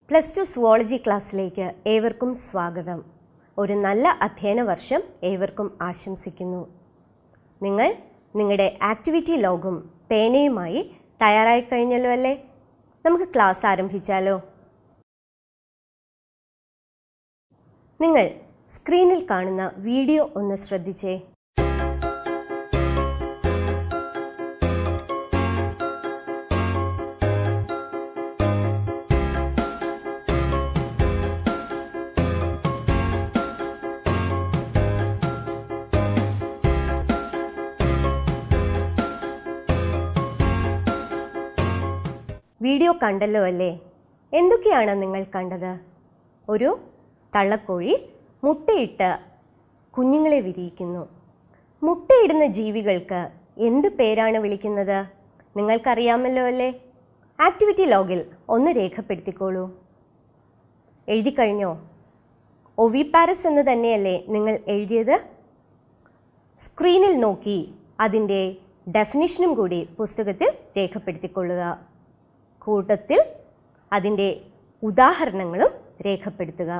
+2 zoology ക്ലാസ്സിലേക്ക് ഏവർക്കും സ്വാഗതം. ഒരു നല്ല അധ്യയന വർഷം ഏവർക്കും ആശംസിക്കുന്നു. നിങ്ങൾ നിങ്ങളുടെ ആക്ടിവിറ്റി ലോഗും പേനയുമായി തയ്യാറായി കഴിഞ്ഞല്ലോ അല്ലേ? നമുക്ക് ക്ലാസ് ആരംഭിച്ചാലോ? നിങ്ങൾ സ്ക്രീനിൽ കാണുന്ന വീഡിയോ ഒന്ന് ശ്രദ്ധിച്ചേ. വീഡിയോ കണ്ടല്ലോ അല്ലേ? എന്തൊക്കെയാണ് നിങ്ങൾ കണ്ടത്? ഒരു തള്ളക്കോഴി മുട്ടയിട്ട് കുഞ്ഞുങ്ങളെ വിരിയിക്കുന്നു. മുട്ടയിടുന്ന ജീവികൾക്ക് എന്ത് പേരാണ് വിളിക്കുന്നത്? നിങ്ങൾക്കറിയാമല്ലോ അല്ലേ? ആക്ടിവിറ്റി ലോഗിൽ ഒന്ന് രേഖപ്പെടുത്തിക്കോളൂ. എഴുതിക്കഴിഞ്ഞോ? ഒവിപാരസ് എന്ന് തന്നെയല്ലേ നിങ്ങൾ എഴുതിയത്? സ്ക്രീനിൽ നോക്കി അതിൻ്റെ ഡെഫിനിഷനും കൂടി പുസ്തകത്തിൽ രേഖപ്പെടുത്തിക്കൊള്ളുക. കൂട്ടത്തിൽ അതിൻ്റെ ഉദാഹരണങ്ങളും രേഖപ്പെടുത്തുക.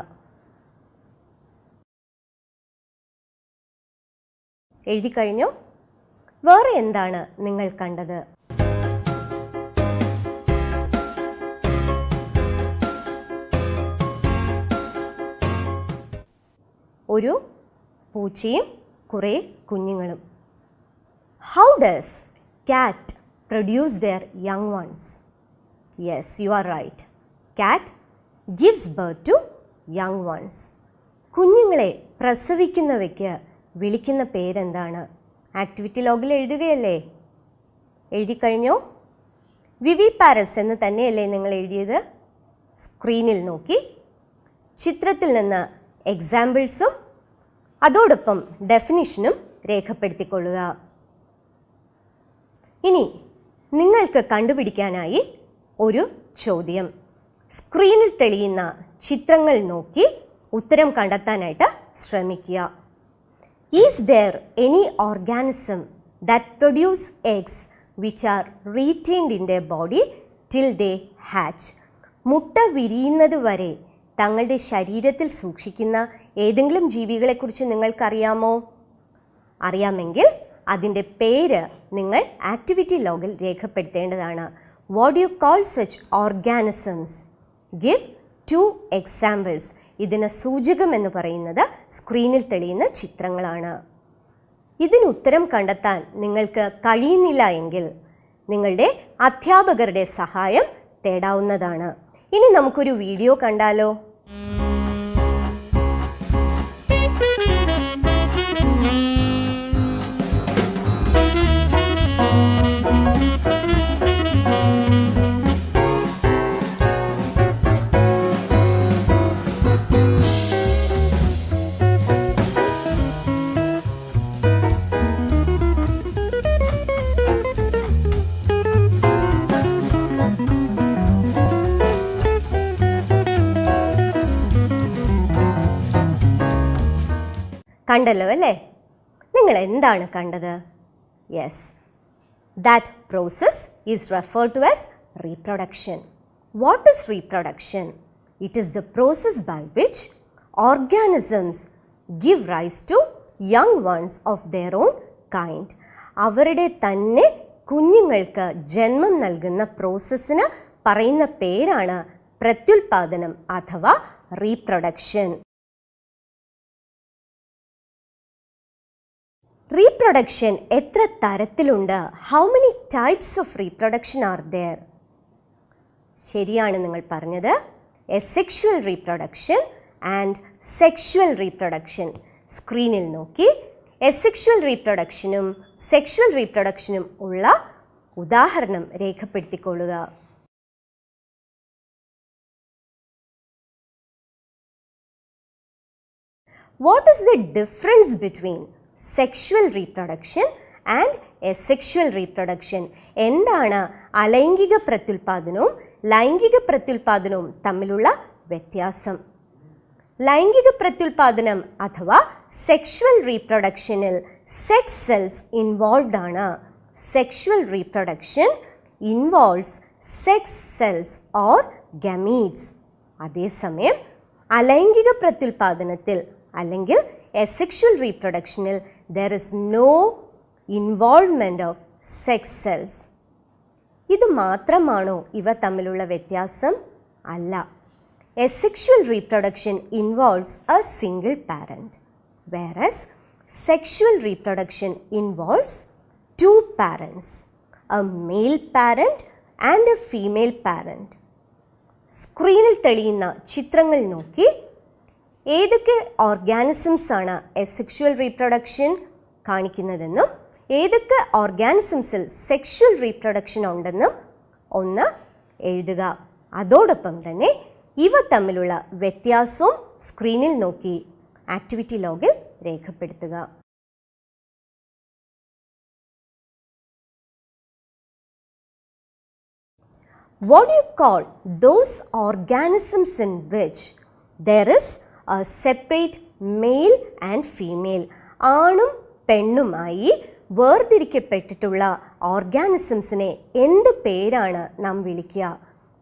എഴുതിക്കഴിഞ്ഞോ? വേറെ എന്താണ് നിങ്ങൾ കണ്ടത്? ഒരു പൂച്ചയും കുറേ കുഞ്ഞുങ്ങളും. How does cat produce their young ones? Yes, you are right. Cat gives birth to young ones. കുഞ്ഞുങ്ങളെ പ്രസവിക്കുന്നവയ്ക്ക് വിളിക്കുന്ന പേരെന്താണ്? ആക്ടിവിറ്റി ലോഗിൽ എഴുതുകയല്ലേ? എഴുതിക്കഴിഞ്ഞോ? വിവിപാരസ് എന്ന് തന്നെയല്ലേ നിങ്ങൾ എഴുതിയത്? സ്ക്രീനിൽ നോക്കി ചിത്രത്തിൽ നിന്ന് എക്സാമ്പിൾസും അതോടൊപ്പം ഡെഫിനിഷനും രേഖപ്പെടുത്തിക്കൊള്ളുക. ഇനി നിങ്ങൾക്ക് കണ്ടുപിടിക്കാനായി ഒരു ചോദ്യം. സ്ക്രീനിൽ തെളിയുന്ന ചിത്രങ്ങൾ നോക്കി ഉത്തരം കണ്ടെത്താനായിട്ട് ശ്രമിക്കുക. Is there any organism that produce eggs which are retained in their body till they hatch? മുട്ട വിരിയുന്നത് വരെ തങ്ങളുടെ ശരീരത്തിൽ സൂക്ഷിക്കുന്ന ഏതെങ്കിലും ജീവികളെക്കുറിച്ച് നിങ്ങൾക്കറിയാമോ? അറിയാമെങ്കിൽ അതിൻ്റെ പേര് നിങ്ങൾ ആക്ടിവിറ്റി ലോഗിൽ രേഖപ്പെടുത്തേണ്ടതാണ്. What do you call such organisms? Give 2 examples. ഇതിന് സൂചകം എന്ന് പറയുന്നത് സ്ക്രീനിൽ തെളിയുന്ന ചിത്രങ്ങളാണ്. ഇതിന് ഉത്തരം കണ്ടെത്താൻ നിങ്ങൾക്ക് കഴിയുന്നില്ല എങ്കിൽ നിങ്ങളുടെ അധ്യാപകരുടെ സഹായം തേടാവുന്നതാണ്. ഇനി നമുക്കൊരു വീഡിയോ കണ്ടാലോ? കണ്ടല്ലോ അല്ലേ? നിങ്ങൾ എന്താണ് കണ്ടത്? Yes, that process is referred to as reproduction. What is reproduction? It is the process by which organisms give rise to young ones of their own kind. അവരുടെ തന്നെ കുഞ്ഞുങ്ങൾക്ക് ജന്മം നൽകുന്ന പ്രോസസ്സിന് പറയുന്ന പേരാണ് പ്രത്യുൽപാദനം അഥവാ റീപ്രൊഡക്ഷൻ. റീപ്രൊഡക്ഷൻ എത്ര തരത്തിലുണ്ട്? How many types of reproduction are there? ശരിയാണ് നിങ്ങൾ പറഞ്ഞത്. Asexual reproduction and sexual reproduction. സ്ക്രീനിൽ നോക്കി എസെക്ഷുവൽ റീപ്രൊഡക്ഷനും സെക്ഷുവൽ റീപ്രൊഡക്ഷനും ഉള്ള ഉദാഹരണം രേഖപ്പെടുത്തിക്കൊള്ളുക. What is the difference between sexual reproduction and asexual reproduction? എന്താണ് അലൈംഗിക പ്രത്യുൽപാദനവും ലൈംഗിക പ്രത്യുൽപാദനവും തമ്മിലുള്ള വ്യത്യാസം? ലൈംഗിക പ്രത്യുൽപാദനം അഥവാ സെക്ഷുവൽ റീപ്രൊഡക്ഷനിൽ സെക്സ് സെൽസ് ഇൻവോൾവ്ഡ് ആണ്. Sexual reproduction involves sex cells or gametes. അതേസമയം അലൈംഗിക പ്രത്യുൽപാദനത്തിൽ അല്ലെങ്കിൽ asexual reproductionൽ there is no involvement of sex cells. ഇത് മാത്രമാണോ ഇവ തമ്മിലുള്ള വ്യത്യാസം? അല്ല. Asexual reproduction involves a single parent, whereas sexual reproduction involves two parents, a male parent and a female parent. സ്ക്രീനിൽ തെളിയുന്ന ചിത്രങ്ങൾ നോക്കി ഏതൊക്കെ ഓർഗാനിസംസ് ആണ് asexual reproduction കാണിക്കുന്നതെന്നും ഏതൊക്കെ ഓർഗാനിസംസിൽ സെക്ഷുവൽ റീപ്രൊഡക്ഷൻ ഉണ്ടെന്നും ഒന്ന് എഴുതുക. അതോടൊപ്പം തന്നെ ഇവ തമ്മിലുള്ള വ്യത്യാസവും സ്ക്രീനിൽ നോക്കി ആക്ടിവിറ്റി ലോഗിൽ രേഖപ്പെടുത്തുക. What do you call those organisms in which there is a separate male and female? ആണും പെണ്ണുമായി വേർതിരിക്കപ്പെട്ടിട്ടുള്ള ഓർഗാനിസംസിനെ എന്ത് പേരാണ് നാം വിളിക്കുക?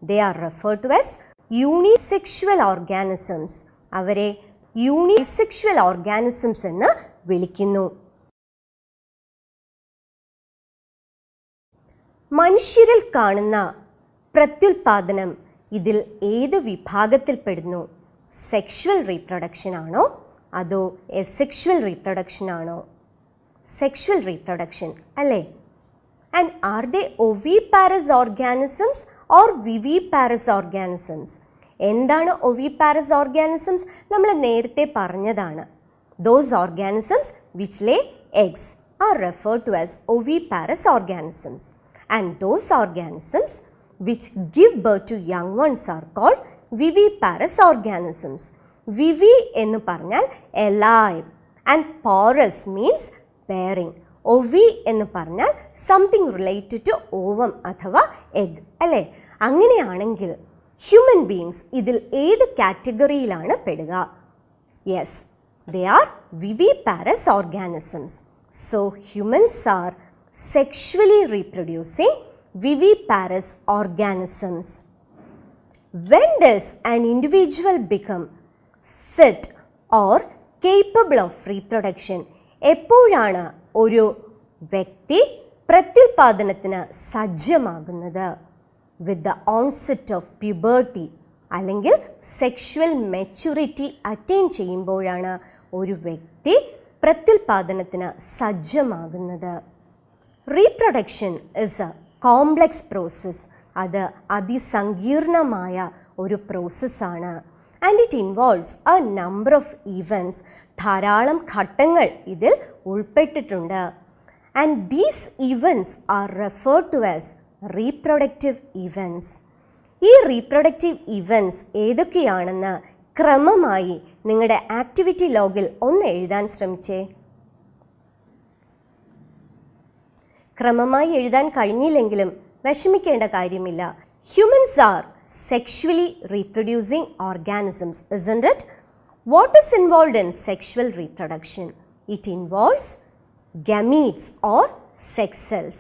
They are referred to as unisexual organisms. അവരെ unisexual organisms എന്ന് വിളിക്കുന്നു. മനുഷ്യരിൽ കാണുന്ന പ്രത്യുൽപാദനം ഇതിൽ ഏത് വിഭാഗത്തിൽപ്പെടുന്നു? സെക്ഷുവൽ റീപ്രൊഡക്ഷൻ ആണോ അതോ എസെക്ഷുവൽ റീപ്രൊഡക്ഷൻ ആണോ? സെക്ഷുവൽ റീപ്രൊഡക്ഷൻ അല്ലേ? And are they oviparous organisms or viviparous organisms? എന്താണ് ഒവിപാരസ് ഓർഗാനിസംസ്? നമ്മൾ നേരത്തെ പറഞ്ഞതാണ്. Those organisms which lay eggs are referred to as oviparous organisms and those organisms which give birth to young ones are called viviparous organisms. Vivi എന്ന് പറഞ്ഞാൽ alive and porous means bearing. Ovi എന്ന് പറഞ്ഞാൽ something related to ovum അഥവാ egg അല്ലേ? അങ്ങനെയാണെങ്കിൽ human beings ഇതിൽ ഏത് കാറ്റഗറിയിലാണ് പെടുക? Yes, they are viviparous organisms. So humans are sexually reproducing viviparous organisms. When does an individual become fit or capable of reproduction? എപ്പോഴാണ് ഒരു വ്യക്തി പ്രത്യുൽപാദനത്തിന് സജ്ജമാകുന്നത്? With the onset of puberty അല്ലെങ്കിൽ സെക്ഷുവൽ മെച്യൂരിറ്റി അറ്റൈൻ ചെയ്യുമ്പോഴാണ് ഒരു വ്യക്തി പ്രത്യുൽപാദനത്തിന് സജ്ജമാകുന്നത്. Reproduction is a complex process. അത് അതിസങ്കീർണമായ ഒരു പ്രോസസ്സാണ്. And it involves a number of events. ധാരാളം ഘട്ടങ്ങൾ ഇതിൽ ഉൾപ്പെട്ടിട്ടുണ്ട്. And these events are referred to as reproductive events. ഈ റീപ്രൊഡക്റ്റീവ് ഈവൻസ് ഏതൊക്കെയാണെന്ന് ക്രമമായി നിങ്ങളുടെ ആക്ടിവിറ്റി ലോഗിൽ ഒന്ന് എഴുതാൻ ശ്രമിച്ചേ. ക്രമമായി എഴുതാൻ കഴിഞ്ഞില്ലെങ്കിലും വിഷമിക്കേണ്ട കാര്യമില്ല. Humans are sexually reproducing organisms, isn't it? What is involved in sexual reproduction? It involves gametes or sex cells.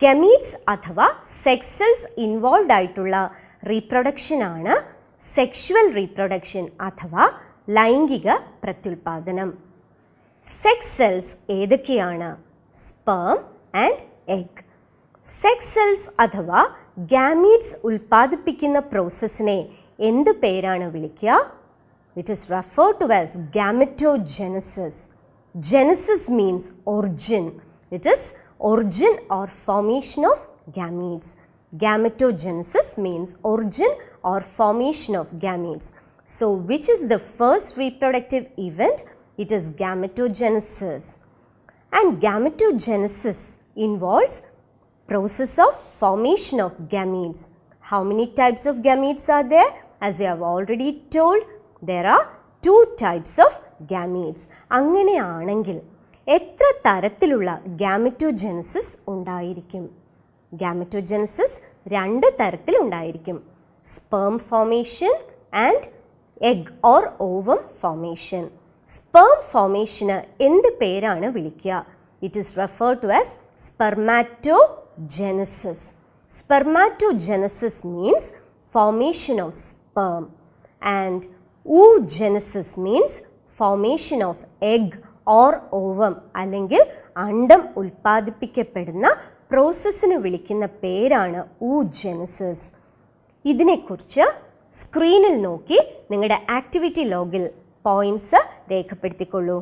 Gametes അഥവാ സെക്സ് സെൽസ് ഇൻവോൾവ് ആയിട്ടുള്ള റീപ്രൊഡക്ഷൻ ആണ് സെക്ഷുവൽ റീപ്രൊഡക്ഷൻ അഥവാ ലൈംഗിക പ്രത്യുൽപാദനം. സെക്സ് സെൽസ് ഏതൊക്കെയാണ്? Sperm and egg. Sex cells അഥവാ gametes ഉൽപ്പാദിപ്പിക്കുന്ന പ്രോസസ്സിനെ എന്ത് പേരാണ് വിളിക്കുക? It is referred to as gametogenesis. Genesis means origin. It is origin or formation of gametes. Gametogenesis means origin or formation of gametes. So which is the first reproductive event? It is gametogenesis. And gametogenesis involves process of formation of gametes. How many types of gametes are there? As I have already told, there are 2 types of gametes. അങ്ങനെയാണെങ്കിൽ എത്ര തരത്തിലുള്ള gametogenesis ഉണ്ടായിരിക്കും? Gametogenesis 2 തരത്തിലുണ്ടായിരിക്കും. Sperm formation and egg or ovum formation. Sperm ഫോർമേഷന് എന്ത് പേരാണ് വിളിക്കുക? It is referred to as spermatogenesis. Spermatogenesis means formation of sperm. and oogenesis means formation of egg or ovum അല്ലെങ്കിൽ അണ്ഡം ഉൽപ്പാദിപ്പിക്കപ്പെടുന്ന പ്രോസസ്സിനെ വിളിക്കുന്ന പേരാണ് oogenesis. ഇതിനെക്കുറിച്ച് സ്ക്രീനിൽ നോക്കി നിങ്ങളുടെ ആക്ടിവിറ്റി ലോഗിൽ points രേഖപ്പെടുത്തിക്കൊള്ളൂ.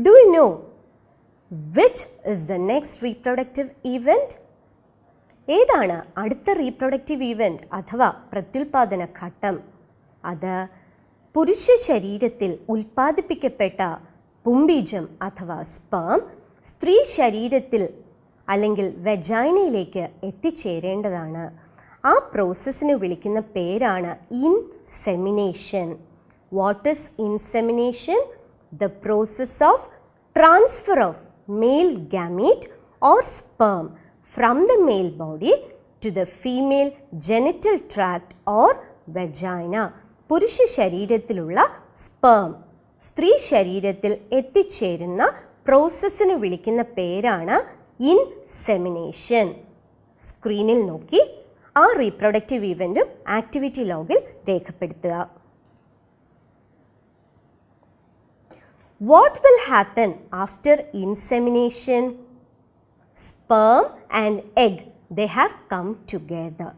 Do you know which is the next reproductive event? ഏതാണ് അടുത്ത റീപ്രൊഡക്റ്റീവ് ഈവൻറ്റ് അഥവാ പ്രത്യുൽപാദന ഘട്ടം? അത് പുരുഷ ശരീരത്തിൽ ഉൽപ്പാദിപ്പിക്കപ്പെട്ട പുംബീജം അഥവാ സ്പേം സ്ത്രീ ശരീരത്തിൽ അല്ലെങ്കിൽ വെജൈനയിലേക്ക് എത്തിച്ചേരേണ്ടതാണ്. ആ പ്രോസസ്സിനെ വിളിക്കുന്ന പേരാണ് insemination. What is insemination? The process of transfer of male gamete or sperm from the male body to the female genital tract or vagina. പുരുഷ ശരീരത്തിലുള്ള സ്പേം സ്ത്രീ ശരീരത്തിൽ എത്തിച്ചേരുന്ന പ്രോസസ്സിനെ വിളിക്കുന്ന പേരാണ് ഇൻസെമിനേഷൻ. സ്ക്രീനിൽ നോക്കി ആ റീപ്രൊഡക്റ്റീവ് ഈവൻറ്റും ആക്ടിവിറ്റി ലോഗിൽ രേഖപ്പെടുത്തുക. What will happen after insemination? Sperm and egg, they have come together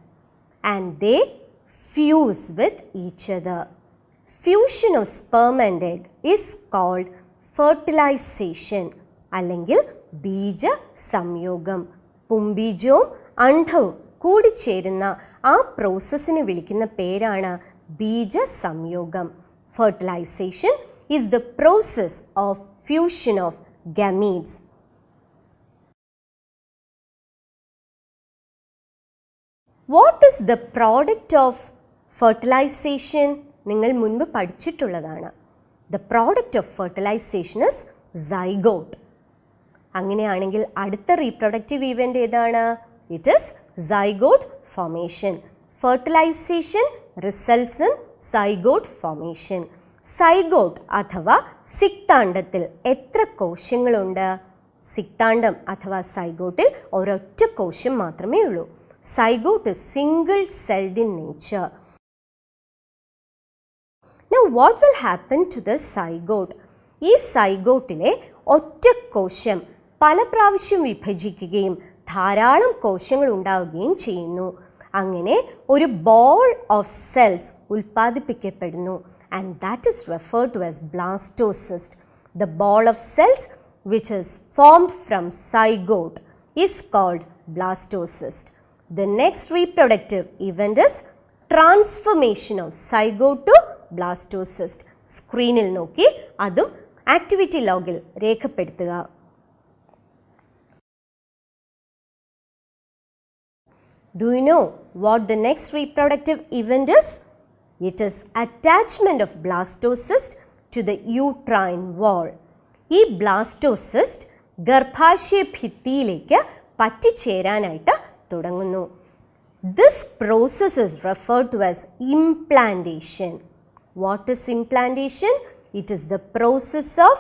and they fuse with each other. Fusion of sperm and egg is called fertilization അല്ലെങ്കിൽ ബീജ സംയോഗം. പുംബീജവും അണ്ഡവും കൂടിച്ചേരുന്ന ആ പ്രോസസ്സിനെ വിളിക്കുന്ന പേരാണ് ബീജ സംയോഗം. Fertilization is the process of fusion of gametes. What is the product of fertilization? നിങ്ങൾ മുൻപ് പഠിച്ചിട്ടുള്ളതാണ്. The product of fertilization is zygote. അങ്ങനെയാണെങ്കിൽ അടുത്ത റീപ്രൊഡക്റ്റീവ് ഈവൻറ്റ് ഏതാണ്? It is zygote formation. Fertilization results in zygote formation. Zygote അഥവാ സിക്താണ്ഡത്തിൽ എത്ര കോശങ്ങളുണ്ട്? സിക്താണ്ഡം അഥവാ സൈഗോട്ടിൽ ഒരൊറ്റ കോശം മാത്രമേ ഉള്ളൂ. Zygote single celled in nature. Now what will happen to the zygote? ഈ സൈഗോട്ടിലെ ഒറ്റ കോശം പല പ്രാവശ്യം വിഭജിക്കുകയും ധാരാളം കോശങ്ങൾ ഉണ്ടാവുകയും ചെയ്യുന്നു. അങ്ങനെ ഒരു ബോൾ ഓഫ് സെൽസ് ഉൽപ്പാദിപ്പിക്കപ്പെടുന്നു. And that is referred to as blastocyst. The ball of cells which is formed from zygote is called blastocyst. The next reproductive event is transformation of zygote to blastocyst. സ്ക്രീനിൽ നോക്കി അതും activity ലോഗിൽ രേഖപ്പെടുത്തുക. Do you know what the next reproductive event is? It is attachment of blastocyst to the uterine wall. ഈ blastocyst ഗർഭാശയ ഭിത്തിയിലേക്ക് പറ്റിച്ചേരാനായിട്ട് തുടങ്ങുന്നു. This process is referred to as implantation. What is implantation? It is the process of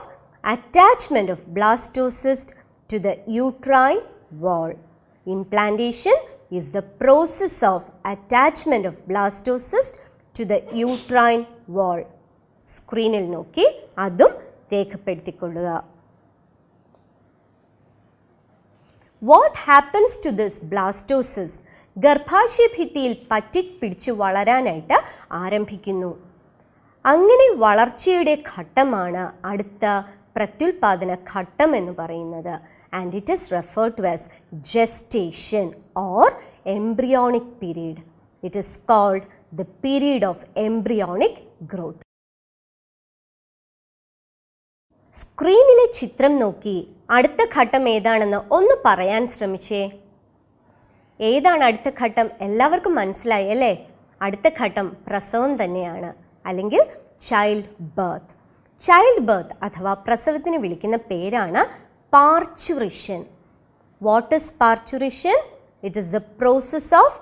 attachment of blastocyst to the uterine wall. Implantation is the process of attachment of blastocyst to the uterine wall. സ്ക്രീനിൽ നോക്കി അതും രേഖപ്പെടുത്തിക്കൊള്ളുക. What happens to this blastocyst? ഗർഭാശയ ഭിത്തിയിൽ പറ്റിപ്പിടിച്ച് വളരാനായിട്ട് ആരംഭിക്കുന്നു. അങ്ങനെ വളർച്ചയുടെ ഘട്ടമാണ് അടുത്ത പ്രത്യുൽപാദന ഘട്ടം എന്ന് പറയുന്നത്. And it is referred to as gestation or embryonic period. It is called the period of embryonic growth. സ്ക്രീനിലെ ചിത്രം നോക്കി അടുത്ത ഘട്ടം ഏതാണെന്ന് ഒന്ന് പറയാൻ ശ്രമിച്ചേ. ഏതാണ് അടുത്ത ഘട്ടം? എല്ലാവർക്കും മനസ്സിലായി അല്ലേ? അടുത്ത ഘട്ടം പ്രസവം തന്നെയാണ്, അല്ലെങ്കിൽ ചൈൽഡ് ബർത്ത്. ചൈൽഡ് ബർത്ത് അഥവാ പ്രസവത്തിന് വിളിക്കുന്ന പേരാണ് parturition. What is parturition? It is the process of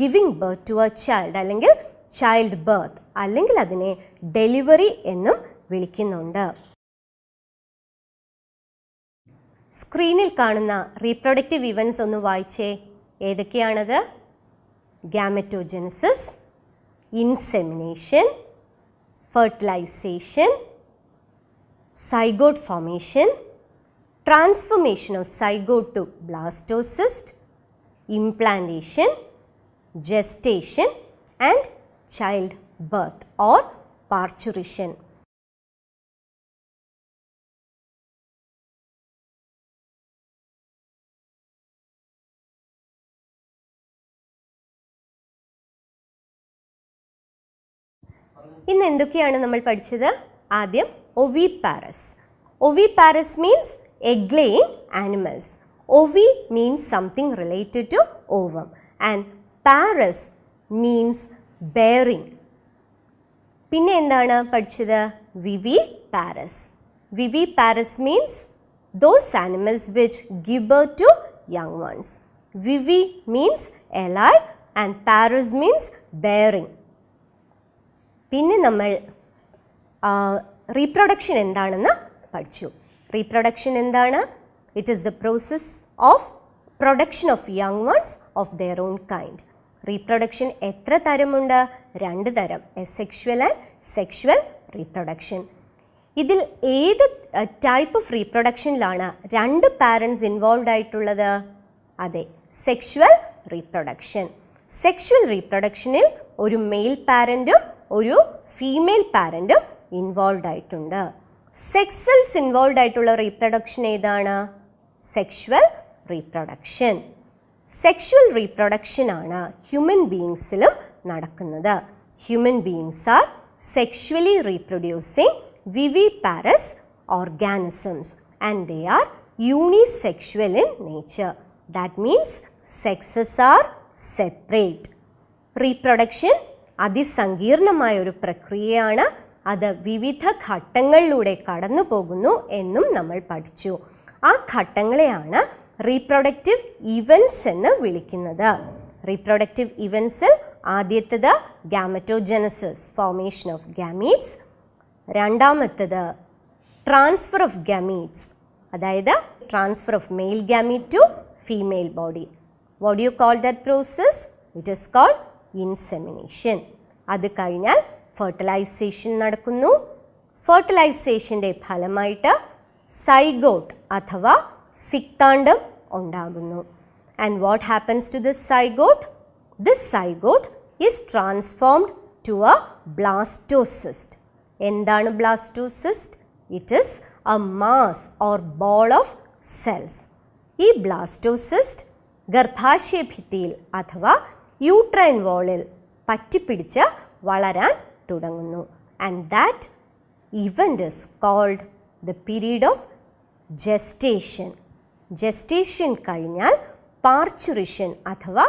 giving birth to a child, അല്ലെങ്കിൽ ചൈൽഡ് ബർത്ത്, അല്ലെങ്കിൽ അതിനെ ഡെലിവറി എന്നും വിളിക്കുന്നുണ്ട്. സ്ക്രീനിൽ കാണുന്ന റീപ്രൊഡക്റ്റീവ് ഇവൻറ്റ്സ് ഒന്ന് വായിച്ചേ. ഏതൊക്കെയാണത്? Gametogenesis, insemination, fertilization, zygote formation, transformation of zygote to blastocyst, implantation, gestation and childbirth or parturition. ഇന്ന് എന്തൊക്കെയാണ് നമ്മൾ പഠിച്ചത്? ആദ്യം oviparous. Oviparous means egg-laying animals. Ovi means something related to ovum and parous means bearing. പിന്നെ എന്താണ് പഠിച്ചത്? viviparous. Viviparous means those animals which give birth to young ones. Vivi means alive and parous means bearing. പിന്നെ നമ്മൾ reproduction എന്താണെന്ന് പഠിച്ചു. Reproduction എന്താണ്? It is the process of production of young ones of their own kind. Reproduction എത്ര തരമുണ്ട്? 2 തരം, asexual and sexual reproduction. ഇതിൽ ഏത് type of റീപ്രൊഡക്ഷനിലാണ് 2 parents involve ആയിട്ടുള്ളത്? അതെ, സെക്ഷുവൽ റീപ്രൊഡക്ഷൻ. സെക്ഷുവൽ റീപ്രൊഡക്ഷനിൽ ഒരു മെയിൽ പാരൻറ്റും ഒരു ഫീമെയിൽ പാരൻറ്റും ഇൻവോൾവ് ആയിട്ടുണ്ട്. സെക്സ് സെൽസ് ഇൻവോൾവ് ആയിട്ടുള്ള റീപ്രൊഡക്ഷൻ ഏതാണ്? Sexual reproduction. സെക്ഷുവൽ റീപ്രൊഡക്ഷൻ ആണ് ഹ്യൂമൻ ബീയിങ്സിലും നടക്കുന്നത്. Human beings R sexually reproducing viviparous organisms and they are unisexual in nature. That means sexes are separate. Reproduction അതിസങ്കീർണമായ ഒരു പ്രക്രിയയാണ്. അത് വിവിധ ഘട്ടങ്ങളിലൂടെ കടന്നു പോകുന്നു എന്നും നമ്മൾ പഠിച്ചു. ആ ഘട്ടങ്ങളെയാണ് റീപ്രൊഡക്റ്റീവ് ഇവൻറ്റ്സ് എന്ന് വിളിക്കുന്നത്. റീപ്രൊഡക്റ്റീവ് ഇവൻറ്റ്സിൽ ആദ്യത്തേത് ഗാമറ്റോജെനസിസ്, ഫോർമേഷൻ ഓഫ് ഗാമീറ്റ്സ്. രണ്ടാമത്തേത് ട്രാൻസ്ഫർ ഓഫ് ഗാമീറ്റ്സ്, അതായത് transfer of male gamete to female body. What do you call that process? It is called insemination. അത് കഴിഞ്ഞാൽ ഫെർട്ടിലൈസേഷൻ നടക്കുന്നു. ഫെർട്ടിലൈസേഷൻ്റെ ഫലമായിട്ട് സൈഗോട്ട് അഥവാ സിക്താണ്ഡം ഉണ്ടാകുന്നു. And what happens to this zygote? This zygote is transformed to a blastocyst. എന്താണ് blastocyst? It is a mass or ball of cells. ഈ blastocyst ഗർഭാശയ ഭിത്തിയിൽ അഥവാ യൂട്രൈൻ വോളിൽ പറ്റിപ്പിടിച്ച് വളരാൻ തുടങ്ങുന്നു. And that event is called the period of gestation. Gestation കഴിഞ്ഞാൽ പാർച്ചുറിഷൻ അഥവാ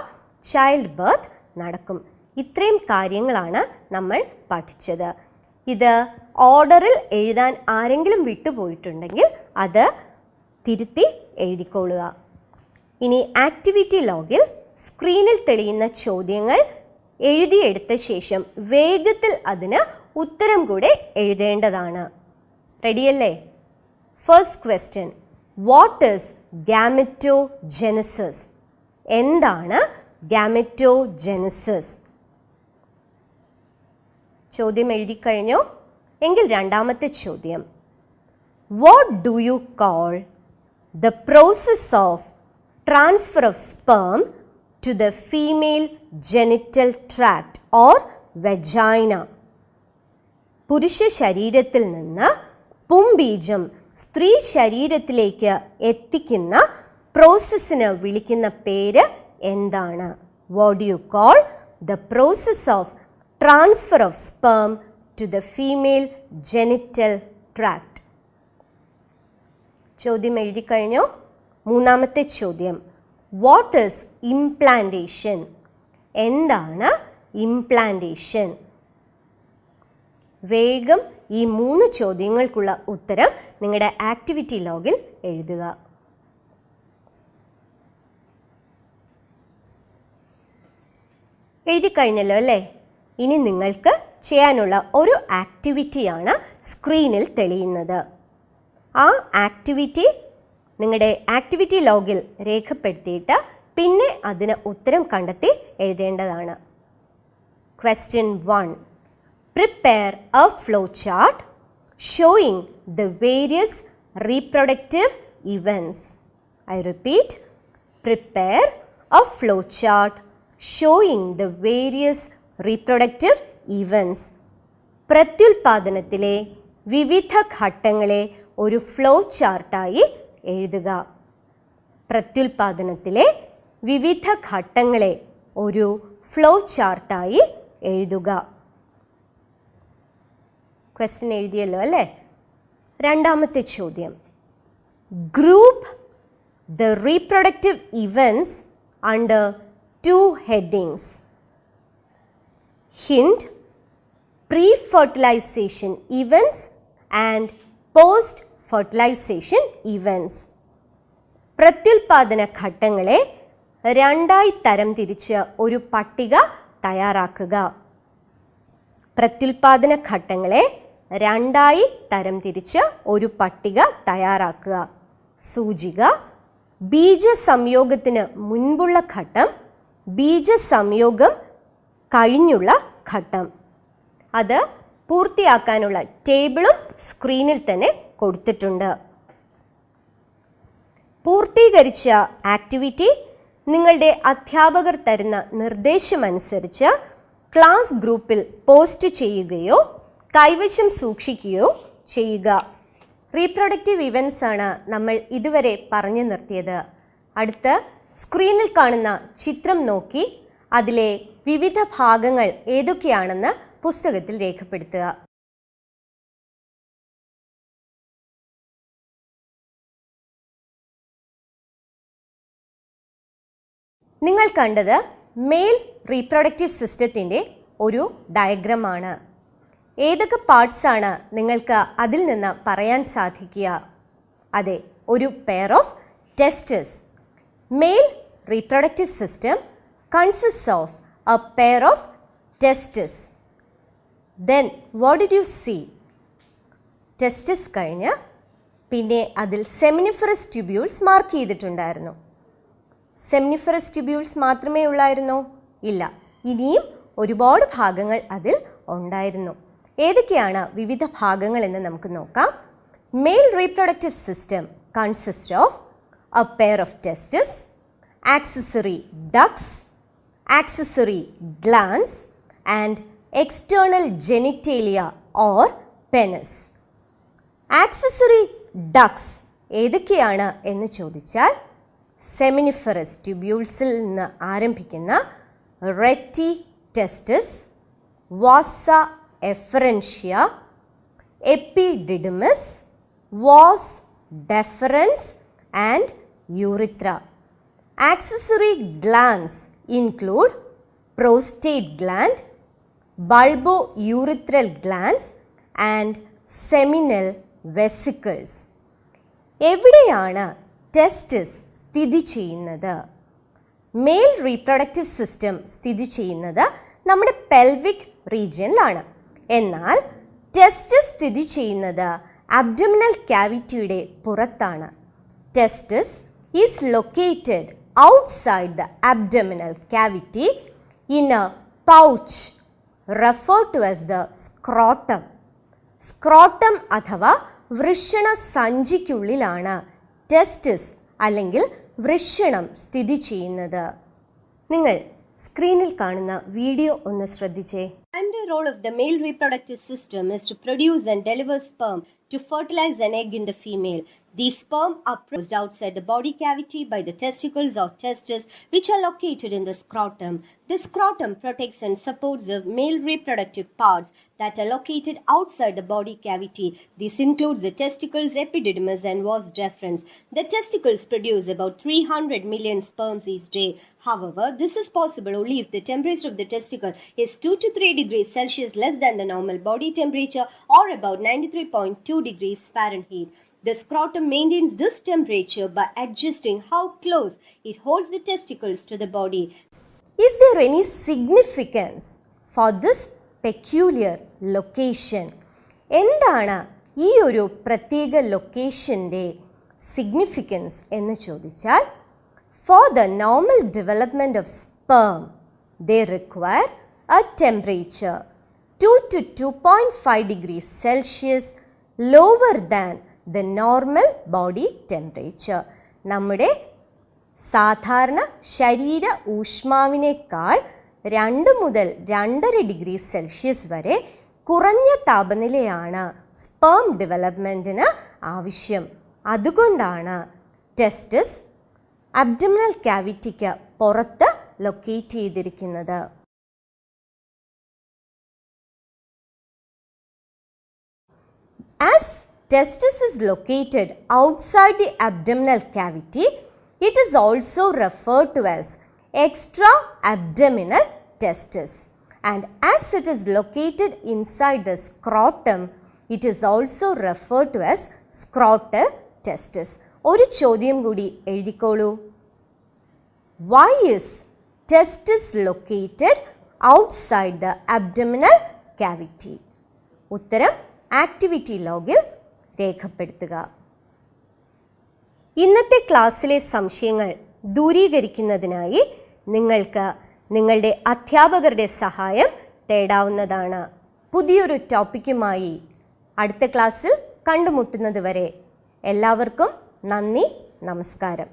ചൈൽഡ് ബർത്ത് നടക്കും. ഇത്രയും കാര്യങ്ങളാണ് നമ്മൾ പഠിച്ചത്. ഇത് ഓർഡറിൽ എഴുതാൻ ആരെങ്കിലും വിട്ടുപോയിട്ടുണ്ടെങ്കിൽ അത് തിരുത്തി എഴുതിക്കൊള്ളുക. ഇനി ആക്ടിവിറ്റി ലോഗിൽ സ്ക്രീനിൽ തെളിയുന്ന ചോദ്യങ്ങൾ എഴുതിയെടുത്ത ശേഷം വേഗത്തിൽ അതിന് ഉത്തരം കൂടെ എഴുതേണ്ടതാണ്. റെഡിയല്ലേ? First question, what is gametogenesis? എന്താണ് ഗാമറ്റോജെനസിസ്? ചോദ്യം എഴുതിക്കഴിഞ്ഞോ? എങ്കിൽ രണ്ടാമത്തെ ചോദ്യം, what do you call the process of transfer of sperm to the female genital tract or vagina? പുരുഷ ശരീരത്തിൽ നിന്ന് പുംബീജം സ്ത്രീ ശരീരത്തിലേക്ക് എത്തിക്കുന്ന പ്രോസസ്സിന് വിളിക്കുന്ന പേര് എന്താണ്? What do you call the process of transfer of sperm to the female genital tract? ചോദ്യം എഴുതിക്കഴിഞ്ഞോ? മൂന്നാമത്തെ ചോദ്യം, വാട്ട് ഈസ് ഇംപ്ലാന്റേഷൻ? എന്താണ് ഇംപ്ലാന്റേഷൻ? വേഗം ഈ 3 ചോദ്യങ്ങൾക്കുള്ള ഉത്തരം നിങ്ങളുടെ ആക്ടിവിറ്റി ലോഗിൽ എഴുതുക. എഴുതിക്കഴിഞ്ഞല്ലോ അല്ലേ? ഇനി നിങ്ങൾക്ക് ചെയ്യാനുള്ള ഒരു ആക്ടിവിറ്റിയാണ് സ്ക്രീനിൽ തെളിയുന്നത്. ആ ആക്ടിവിറ്റി നിങ്ങളുടെ ആക്ടിവിറ്റി ലോഗിൽ രേഖപ്പെടുത്തിയിട്ട് പിന്നെ അതിന് ഉത്തരം കണ്ടെത്തി എഴുതേണ്ടതാണ്. Question 1. Prepare a flowchart showing the various reproductive events. I repeat, prepare a flowchart showing the various reproductive events. പ്രത്യുൽപാദനത്തിലെ വിവിധ ഘട്ടങ്ങളെ ഒരു ഫ്ലോ ചാർട്ടായി എഴുതുക. പ്രത്യുൽപാദനത്തിലെ വിവിധ ഘട്ടങ്ങളെ ഒരു ഫ്ലോ ചാർട്ടായി എഴുതുക. ക്വസ്റ്റ്യൻ എഴുതിയല്ലോ അല്ലേ? രണ്ടാമത്തെ ചോദ്യം. Group the reproductive events under 2 headings. Hint, pre-fertilization events and post-fertilization events. പ്രത്യുൽപാദന ഘട്ടങ്ങളെ 2 തരംതിരിച്ച് ഒരു പട്ടിക തയ്യാറാക്കുക. പ്രത്യുൽപാദന ഘട്ടങ്ങളെ 2 തരംതിരിച്ച് ഒരു പട്ടിക തയ്യാറാക്കുക. സൂചിക: ബീജസംയോഗത്തിന് മുൻപുള്ള ഘട്ടം, ബീജസംയോഗം കഴിഞ്ഞുള്ള ഘട്ടം. അത് പൂർത്തിയാക്കാനുള്ള ടേബിളും സ്ക്രീനിൽ തന്നെ കൊടുത്തിട്ടുണ്ട്. പൂർത്തീകരിച്ച ആക്ടിവിറ്റി നിങ്ങളുടെ അധ്യാപകർ തരുന്ന നിർദ്ദേശമനുസരിച്ച് ക്ലാസ് ഗ്രൂപ്പിൽ പോസ്റ്റ് ചെയ്യുകയോ കൈവശം സൂക്ഷിക്കുകയോ ചെയ്യുക. റീപ്രൊഡക്റ്റീവ് ഇവൻറ്റ്സ് ആണ് നമ്മൾ ഇതുവരെ പറഞ്ഞു നിർത്തിയത്. അടുത്ത് സ്ക്രീനിൽ കാണുന്ന ചിത്രം നോക്കി അതിലെ വിവിധ ഭാഗങ്ങൾ ഏതൊക്കെയാണെന്ന് പുസ്തകത്തിൽ രേഖപ്പെടുത്തുക. നിങ്ങൾ കണ്ടത് മെയിൽ റീപ്രൊഡക്റ്റീവ് സിസ്റ്റത്തിൻ്റെ ഒരു ഡയഗ്രമാണ്. ഏതൊക്കെ പാർട്സ് ആണ് നിങ്ങൾക്ക് അതിൽ നിന്ന് പറയാൻ സാധിക്കുക? അതെ, ഒരു pair of tests. Mail reproductive system consists of a pair of testes. Then what did you see? Testes കഴിഞ്ഞ് പിന്നെ അതിൽ സെമിനിഫറസ് ട്യൂബ്യൂൾസ് മാർക്ക് ചെയ്തിട്ടുണ്ടായിരുന്നു. സെമിനിഫറസ് ട്യൂബ്യൂൾസ് മാത്രമേ ഉള്ളായിരുന്നോ? ഇല്ല, ഇനിയും ഒരുപാട് ഭാഗങ്ങൾ അതിൽ ഉണ്ടായിരുന്നു. ഏതൊക്കെയാണ് വിവിധ ഭാഗങ്ങൾ എന്ന് നമുക്ക് നോക്കാം. Mail reproductive system consist of A pair of tests, accessory ducts, accessory glands and external genitalia or penis. Accessory ducts ഏതൊക്കെയാണ് എന്ന് ചോദിച്ചാൽ സെമിനിഫറസ് ട്യൂബ്യൂൾസിൽ നിന്ന് ആരംഭിക്കുന്ന rete testis, vasa efferentia, epididymis, vas deferens and urethra. Accessory glands include prostate gland, bulbourethral glands and seminal vesicles. എവിടെയാണ് tests സ്ഥിതി ചെയ്യുന്നത്? Mail reproductive system സ്ഥിതി ചെയ്യുന്നത് നമ്മുടെ പെൽവിക് റീജിയനിലാണ്. എന്നാൽ ടെസ്റ്റസ് സ്ഥിതി ചെയ്യുന്നത് അബ്ഡോമിനൽ ക്യാവിറ്റിയുടെ പുറത്താണ്. Tests is located outside the abdominal cavity in a pouch referred to as the scrotum. Scrotum അഥവാ വൃഷണ സഞ്ചിക്കുള്ളിലാണ് ടെസ്റ്റസ് അല്ലെങ്കിൽ വൃഷണം സ്ഥിതി ചെയ്യുന്നത്. നിങ്ങൾ സ്ക്രീനിൽ കാണുന്ന വീഡിയോ ഒന്ന് ശ്രദ്ധിച്ചേ. The role of the male reproductive system is to produce and deliver sperm to fertilize an egg in the female. These sperm are produced outside the body cavity by the testicles or testes, which are located in the scrotum. The scrotum protects and supports the male reproductive parts that are located outside the body cavity. This includes the testicles, epididymis, and vas deferens. The testicles produce about 300 million sperms each day. However, this is possible only if the temperature of the testicle is 2 to 3 degrees Celsius less than the normal body temperature or about 93.2 degrees Fahrenheit. The scrotum maintains this temperature by adjusting how close it holds the testicles to the body. Is there any significance for this peculiar location? എന്താണ് ഈ ഒരു പ്രത്യേക ലൊക്കേഷൻ്റെ significance എന്ന് ചോദിച്ചാൽ, For the normal development of sperm, they require a temperature 2 to 2.5 degrees Celsius lower than the normal body temperature. നമ്മുടെ സാധാരണ ശരീര ഊഷ്മാവിനേക്കാൾ 2 മുതൽ 2.5 ഡിഗ്രി സെൽഷ്യസ് വരെ കുറഞ്ഞ താപനിലയാണ് സ്പേം ഡെവലപ്മെൻറ്റിന് ആവശ്യം. അതുകൊണ്ടാണ് ടെസ്റ്റിസ് അബ്ഡമിനൽ ക്യാവിറ്റിക്ക് പുറത്ത് ലൊക്കേറ്റ് ചെയ്തിരിക്കുന്നത്. As testis is located outside the abdominal cavity, it is also referred to as extra-abdominal testis. And as it is located inside the scrotum, it is also referred to as scrotal testis. ഒരു ചോദ്യം കൂടി എഴുതിക്കോളൂ. Why is testis located outside the abdominal cavity? ഉത്തരം activity ലോഗിൽ രേഖപ്പെടുത്തുക. ഇന്നത്തെ ക്ലാസ്സിലെ സംശയങ്ങൾ ദൂരീകരിക്കുന്നതിനായി നിങ്ങൾക്ക് നിങ്ങളുടെ അധ്യാപകരുടെ സഹായം തേടാവുന്നതാണ്. പുതിയൊരു ടോപ്പിക്കുമായി അടുത്ത ക്ലാസ്സിൽ കണ്ടുമുട്ടുന്നത് വരെ എല്ലാവർക്കും നന്ദി, നമസ്കാരം.